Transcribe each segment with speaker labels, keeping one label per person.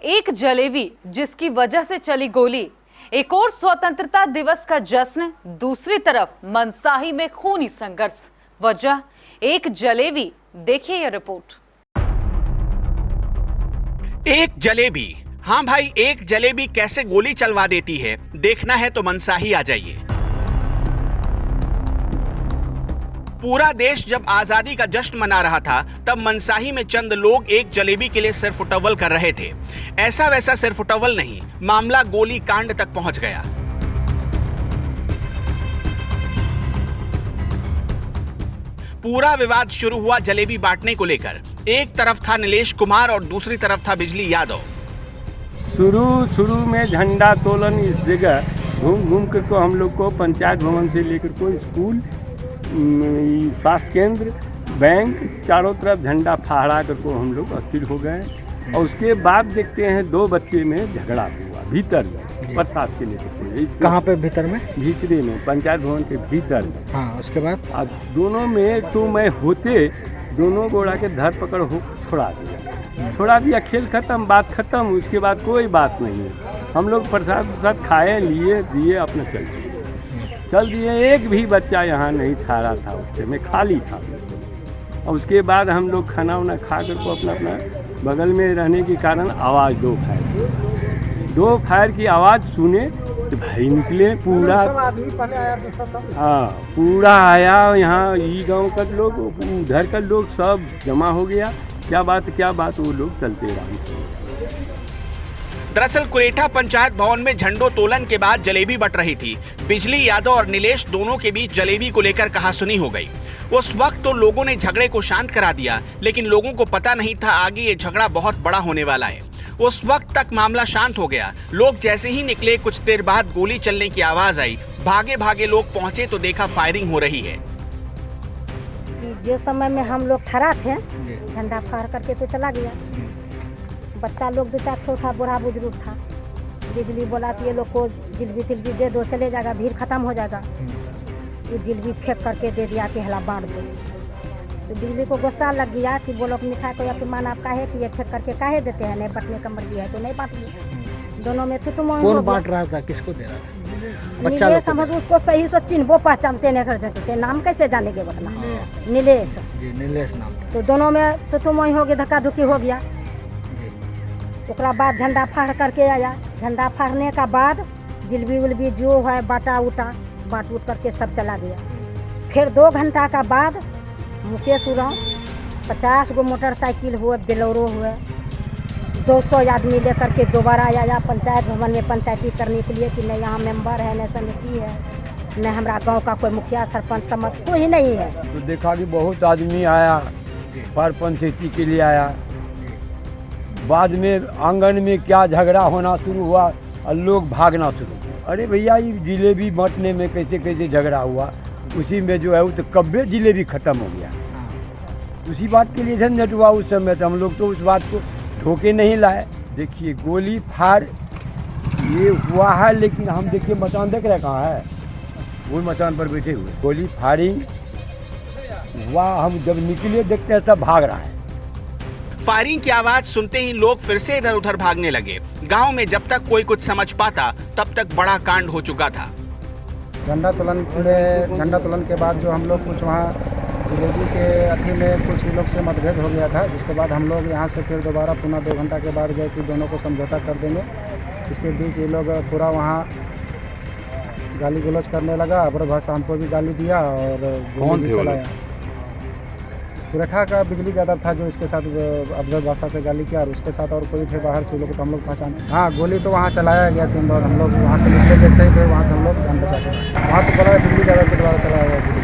Speaker 1: एक जलेबी जिसकी वजह से चली गोली, एक और स्वतंत्रता दिवस का जश्न, दूसरी तरफ मनसाही में खूनी संघर्ष। वजह एक जलेबी। देखिए यह रिपोर्ट।
Speaker 2: एक जलेबी, हाँ भाई, एक जलेबी कैसे गोली चलवा देती है, देखना है तो मनसाही आ जाइए। पूरा देश जब आजादी का जश्न मना रहा था, तब मनसाही में चंद लोग एक जलेबी के लिए सिर फुटवल कर रहे थे। ऐसा वैसा सिर फुटवल नहीं, मामला गोली कांड तक पहुंच गया। पूरा विवाद शुरू हुआ जलेबी बांटने को लेकर। एक तरफ था नीलेश कुमार और दूसरी तरफ था बिजली यादव।
Speaker 3: शुरू में झंडा तोलन इस जगह घूम घूम कर को हम लोग को पंचायत भवन से लेकर को स्कूल, स्वास्थ्य केंद्र, बैंक, चारों तरफ झंडा फहरा कर को हम लोग अस्थिर हो गए। और उसके बाद देखते हैं दो बच्चे में झगड़ा हुआ भीतर में, प्रसाद के लेकर।
Speaker 4: कहाँ पे? भीतर में?
Speaker 3: भीतरे में, पंचायत भवन के भीतर में।
Speaker 4: हाँ, उसके बाद
Speaker 3: अब दोनों में तो मैं होते दोनों गोड़ा के धर पकड़ हो छोड़ा दिया। खेल खत्म, बात खत्म। उसके बाद कोई बात नहीं है। हम लोग प्रसाद खाए, लिए, दिए, अपना चल दिए। एक भी बच्चा यहाँ नहीं ठहरा था, उससे में खाली था। और उसके बाद हम लोग खाना वाना खा कर को अपना बगल में रहने के कारण आवाज़ दो फायर की आवाज़ सुने तो भाई निकले। पूरा
Speaker 4: आदमी पहले आया,
Speaker 3: हाँ, पूरा आया। यहाँ ई गांव का लोग, उधर का लोग सब जमा हो गया। क्या बात, वो लोग चलते रहे।
Speaker 2: दरअसल कुरेठा पंचायत भवन में झंडोत्तोलन के बाद जलेबी बट रही थी। बिजली यादव और नीलेश दोनों के बीच जलेबी को लेकर कहासुनी हो गई। उस वक्त तो लोगों ने झगड़े को शांत करा दिया, लेकिन लोगों को पता नहीं था आगे ये झगड़ा बहुत बड़ा होने वाला है। उस वक्त तक मामला शांत हो गया। लोग जैसे ही निकले, कुछ देर बाद गोली चलने की आवाज आई। भागे लोग पहुंचे तो देखा फायरिंग हो रही है।
Speaker 5: जो समय में हम लोग खड़ा थे, झंडा फाड़ करके तो चला गया। बच्चा लोग दो चार छोटा बूढ़ा बुजुर्ग था। बिजली बोला कि ये लोग को जिलबी दे दो, चले जाएगा, भीड़ खत्म हो जाएगा। ये जिलबी फेंक करके दे दिया कि हला बांट दो। तो बिजली को गुस्सा लग गया कि बोलो मिठाई को अपमान आप काहे कि ये फेंक करके काहे देते हैं, नहीं बटने का मर्जी है तो नहीं बांटिए। दोनों में तो
Speaker 4: कौन बांट रहा था, किसको दे रहा था? बच्चा लोग
Speaker 5: समझ उसको सही से चिन्ह पहचानते नहीं कर देते थे। नाम कैसे जानेंगे बतना? नीलेश
Speaker 4: नाम।
Speaker 5: तो दोनों में तो तुम वही हो गया, धक्का धुक्की हो गया। उसके बाद झंडा फाड़ करके आया। झंडा फाड़ने का बाद जिलबी उलबी जो है बांट उठ करके सब चला गया। फिर 2 घंटा का बाद मुकेश उरांव 50 गो मोटरसाइकिल हुए, बेलोरो हुए, 200 आदमी लेकर के दोबारा आया पंचायत भवन में पंचायती करने के लिए कि नहीं यहाँ मेंबर है, न समिति है, न हमारा गांव का कोई मुखिया सरपंच समझ कोई नहीं है।
Speaker 3: तो देखा कि बहुत आदमी आया, पर पंचायती के लिए आया। बाद में आंगन में क्या झगड़ा होना शुरू हुआ और लोग भागना शुरू। अरे भैया, ये जिलेबी बांटने में कैसे झगड़ा हुआ, उसी में जो है वो तो कब्बे जिलेबी खत्म हो गया। उसी बात के लिए झंझट हुआ उस समय। तो हम लोग तो उस बात को धोखे नहीं लाए। देखिए गोली फाड़ ये हुआ है, लेकिन हम देखिए मचान देख रहे कहाँ है, वो मचान पर बैठे हुए। गोली फायरिंग हुआ, हम जब निकले देखते हैं सब भाग रहा है।
Speaker 2: फायरिंग की आवाज सुनते ही लोग फिर से इधर उधर भागने लगे। गांव में जब तक कोई कुछ समझ पाता, तब तक बड़ा कांड हो चुका था।
Speaker 4: झंडा तोलन के बाद जो हम लोग कुछ वहाँ जिलेबी के अथी में कुछ लोग से मतभेद हो गया था, जिसके बाद हम लोग यहाँ से फिर दोबारा पुनः 2 घंटा के बाद गए कि दोनों को समझौता कर देंगे। इसके बीच ये लोग पूरा वहाँ गाली गलौज करने लगा। अबर भाषा हमको भी गाली दिया और गोली भी चलाया। कुरेठा का बिजली यादव था जो इसके साथ अफजल भाषा से गाली किया, और उसके साथ और कोई थे बाहर से, लोग तो हम लोग पहचान। हाँ, गोली तो वहाँ चलाया गया 3 बार। हम लोग वहाँ से निकले जैसे ही थे, वहाँ से हम लोग जान बचा। वहाँ तो बोला बिजली यादव के द्वारा चलाया गया गोली।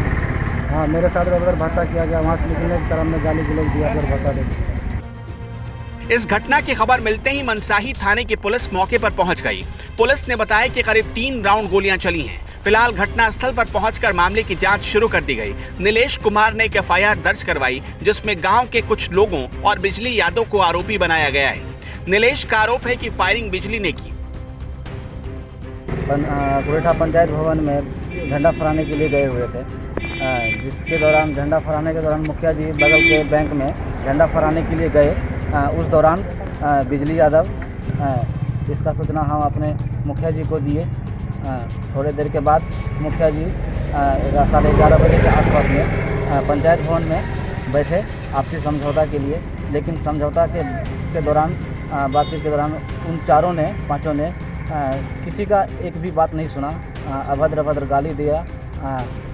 Speaker 4: हाँ, मेरे साथ अफजल भाषा किया गया। वहाँ से निकलने के क्रम में गाली गलौज दिया अफजल भाषा ने।
Speaker 2: इस घटना की खबर मिलते ही मनसाही थाने की पुलिस मौके पर पहुंच गई। पुलिस ने बताया कि करीब 3 राउंड गोलियां चली हैं। फिलहाल घटनास्थल पर पहुंचकर मामले की जांच शुरू कर दी गई। नीलेश कुमार ने एक FIR दर्ज करवाई, जिसमें गांव के कुछ लोगों और बिजली यादव को आरोपी बनाया गया है। नीलेश का आरोप है कि फायरिंग बिजली ने की।
Speaker 6: कुरेठा पंचायत भवन में झंडा फहराने के लिए गए हुए थे, जिसके दौरान झंडा फहराने के दौरान मुखिया जी बगल के बैंक में झंडा फहराने के लिए गए। उस दौरान बिजली यादव इसका सूचना हम अपने मुखिया जी को दिए। थोड़ी देर के बाद मुखिया जी 11:30 बजे के आसपास में पंचायत भवन में बैठे आपसी समझौता के लिए, लेकिन समझौता के दौरान बातचीत के दौरान उन पाँचों ने किसी का एक भी बात नहीं सुना। अभद्र गाली दिया,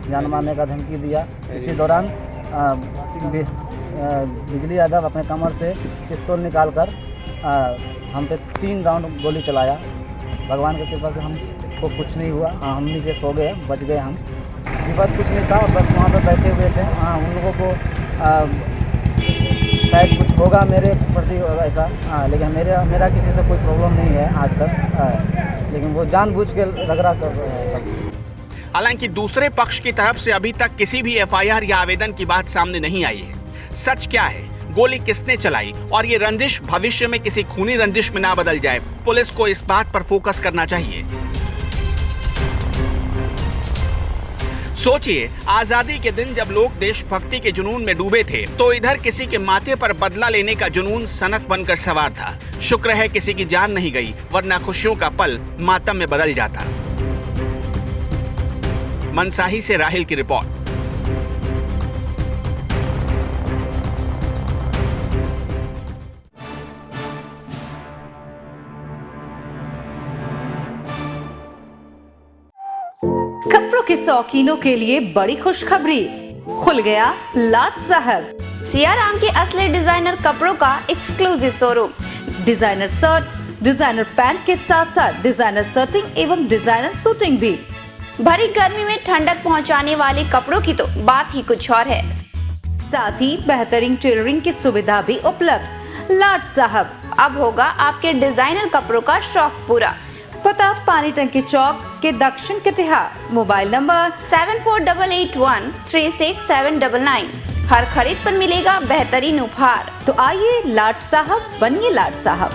Speaker 6: जान मारने का धमकी दिया। इसी दौरान बिजली यादव अपने कमर से पिस्तौल निकालकर हम पे 3 राउंड गोली चलाया। भगवान की कृपा से हमको कुछ नहीं हुआ, हम नीचे सो गए, बच गए हम। विपद कुछ नहीं था, बस वहाँ पर बैठे हुए थे। उन लोगों को शायद कुछ होगा मेरे प्रति ऐसा, लेकिन मेरा किसी से कोई प्रॉब्लम नहीं है आज तक, लेकिन वो जानबूझ के रगड़ा कर रहे हैं।
Speaker 2: हालांकि दूसरे पक्ष की तरफ से अभी तक किसी भी एफआईआर या आवेदन की बात सामने नहीं आई है। सच क्या है, गोली किसने चलाई और ये रंजिश भविष्य में किसी खूनी रंजिश में ना बदल जाए, पुलिस को इस बात पर फोकस करना चाहिए। सोचिए, आजादी के दिन जब लोग देशभक्ति के जुनून में डूबे थे, तो इधर किसी के माथे पर बदला लेने का जुनून सनक बनकर सवार था। शुक्र है किसी की जान नहीं गई, वरना खुशियों का पल मातम में बदल जाता। मनसाही से राहिल की रिपोर्ट।
Speaker 1: कपड़ों के शौकीनों के लिए बड़ी खुशखबरी, खुल गया लाट साहब।
Speaker 7: सियाराम के असली डिजाइनर कपड़ों का exclusive showroom.
Speaker 1: Designer shirt, designer pant के साथ साथ डिजाइनर शर्टिंग एवं डिजाइनर सूटिंग भी।
Speaker 7: भरी गर्मी में ठंडक पहुंचाने वाले कपड़ों की तो बात ही कुछ और है।
Speaker 1: साथ ही बेहतरीन टेलरिंग की सुविधा भी उपलब्ध। लाट साहब,
Speaker 7: अब होगा आपके डिजाइनर कपड़ों का शौक पूरा।
Speaker 1: पता पानी टंकी चौक के दक्षिण कटिहार। Mobile number
Speaker 7: 7488136799। हर खरीद पर मिलेगा बेहतरीन उपहार।
Speaker 1: तो आइए लाट साहब बनिए लाट साहब।